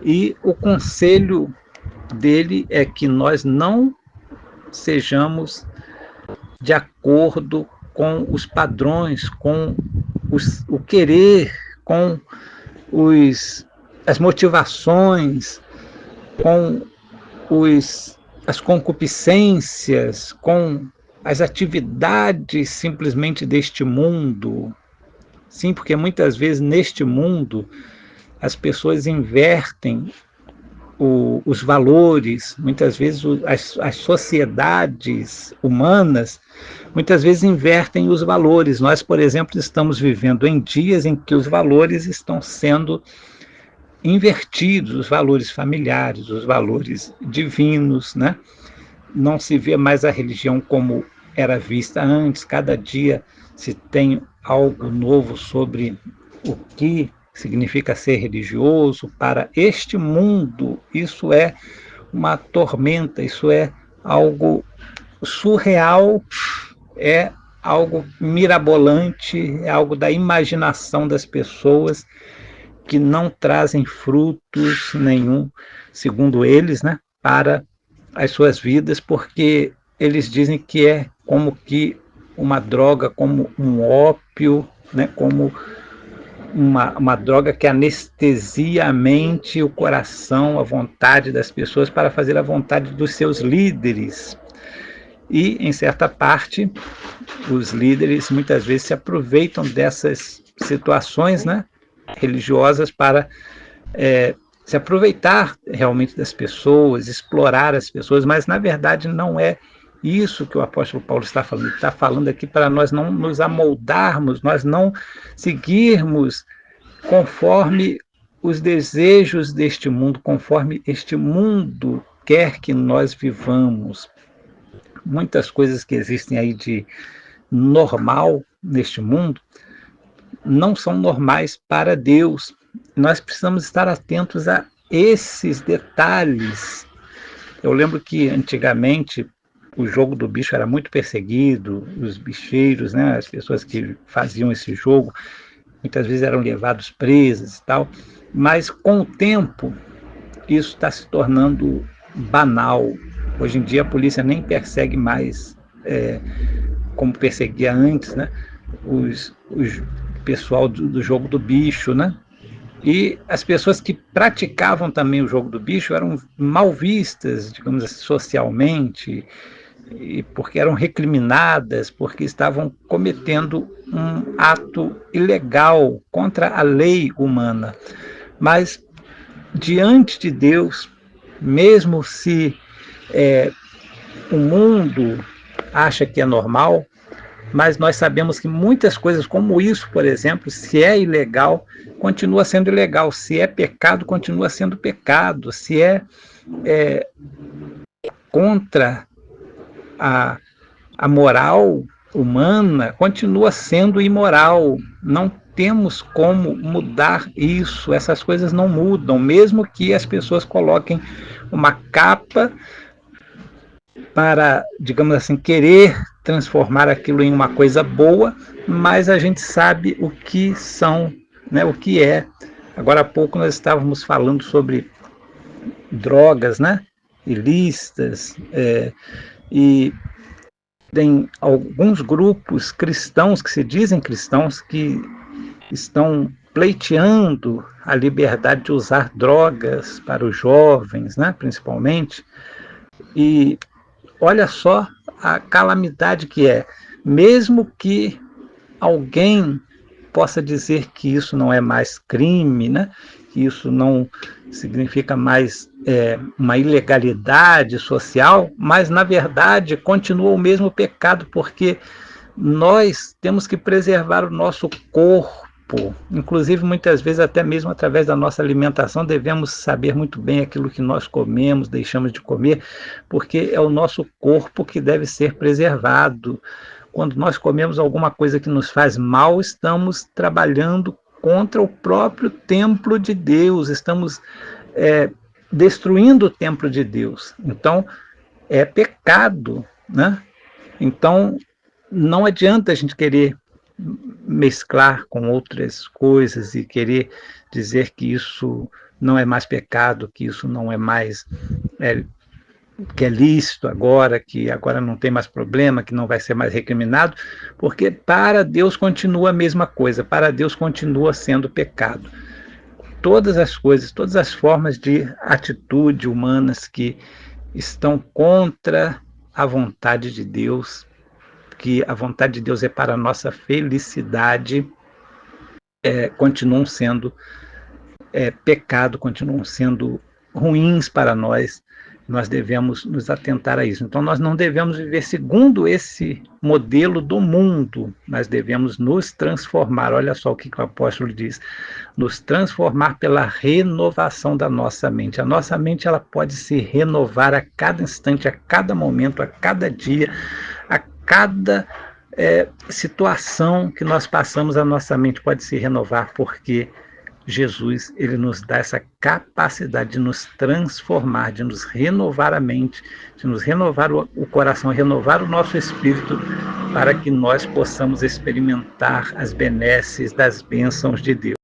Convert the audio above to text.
E o conselho dele é que nós não sejamos de acordo com os padrões, com o querer, com as motivações, com as concupiscências, com as atividades simplesmente deste mundo. Sim, porque muitas vezes neste mundo as pessoas invertem os valores, muitas vezes as sociedades humanas, muitas vezes invertem os valores. Nós, por exemplo, estamos vivendo em dias em que os valores estão sendo invertidos, os valores familiares, os valores divinos, né? Não se vê mais a religião como era vista antes, cada dia se tem algo novo sobre o que significa ser religioso para este mundo. Isso é uma tormenta, isso é algo surreal, é algo mirabolante, é algo da imaginação das pessoas que não trazem frutos nenhum, segundo eles, né, para as suas vidas, porque eles dizem que é como que uma droga, como um ópio, né, como uma droga que anestesia a mente, o coração, a vontade das pessoas para fazer a vontade dos seus líderes. E, em certa parte, os líderes muitas vezes se aproveitam dessas situações, né, religiosas para se aproveitar realmente das pessoas, explorar as pessoas, mas na verdade não é isso que o apóstolo Paulo está falando. Ele está falando aqui para nós não nos amoldarmos, nós não seguirmos conforme os desejos deste mundo, conforme este mundo quer que nós vivamos. Muitas coisas que existem aí de normal neste mundo não são normais para Deus. Nós precisamos estar atentos a esses detalhes. Eu lembro que antigamente o jogo do bicho era muito perseguido, os bicheiros, né, as pessoas que faziam esse jogo, muitas vezes eram levados presos e tal, mas com o tempo isso está se tornando banal. Hoje em dia a polícia nem persegue mais como perseguia antes, né, os pessoal do jogo do bicho, né? E as pessoas que praticavam também o jogo do bicho eram mal vistas, digamos assim, socialmente, e porque eram recriminadas, porque estavam cometendo um ato ilegal contra a lei humana. Mas diante de Deus, mesmo se o mundo acha que é normal, mas nós sabemos que muitas coisas como isso, por exemplo, se é ilegal, continua sendo ilegal, se é pecado, continua sendo pecado, se é contra a, a moral humana, continua sendo imoral. Não temos como mudar isso, essas coisas não mudam, mesmo que as pessoas coloquem uma capa para, digamos assim, querer transformar aquilo em uma coisa boa, mas a gente sabe o que são, né, o que é. Agora há pouco nós estávamos falando sobre drogas, né, ilícitas, e tem alguns grupos cristãos que se dizem cristãos que estão pleiteando a liberdade de usar drogas para os jovens, né, principalmente, e olha só a calamidade que é. Mesmo que alguém possa dizer que isso não é mais crime, né? Que isso não significa mais uma ilegalidade social, mas na verdade continua o mesmo pecado, porque nós temos que preservar o nosso corpo. Inclusive, muitas vezes, até mesmo através da nossa alimentação, devemos saber muito bem aquilo que nós comemos, deixamos de comer, porque é o nosso corpo que deve ser preservado. Quando nós comemos alguma coisa que nos faz mal, estamos trabalhando contra o próprio templo de Deus, estamos destruindo o templo de Deus. Então, é pecado, né? Então, não adianta a gente querer mesclar com outras coisas e querer dizer que isso não é mais pecado, que isso não é mais que é lícito agora, que agora não tem mais problema, que não vai ser mais recriminado, porque para Deus continua a mesma coisa, para Deus continua sendo pecado. Todas as coisas, todas as formas de atitude humanas que estão contra a vontade de Deus, que a vontade de Deus é para a nossa felicidade, continuam sendo pecado, continuam sendo ruins para nós. Nós devemos nos atentar a isso. Então, nós não devemos viver segundo esse modelo do mundo, nós devemos nos transformar. Olha só o que o apóstolo diz: nos transformar pela renovação da nossa mente. A nossa mente, ela pode se renovar a cada instante, a cada momento, a cada dia, a cada situação que nós passamos, a nossa mente pode se renovar, porque Jesus, ele nos dá essa capacidade de nos transformar, de nos renovar a mente, de nos renovar o coração, renovar o nosso espírito, para que nós possamos experimentar as benesses das bênçãos de Deus.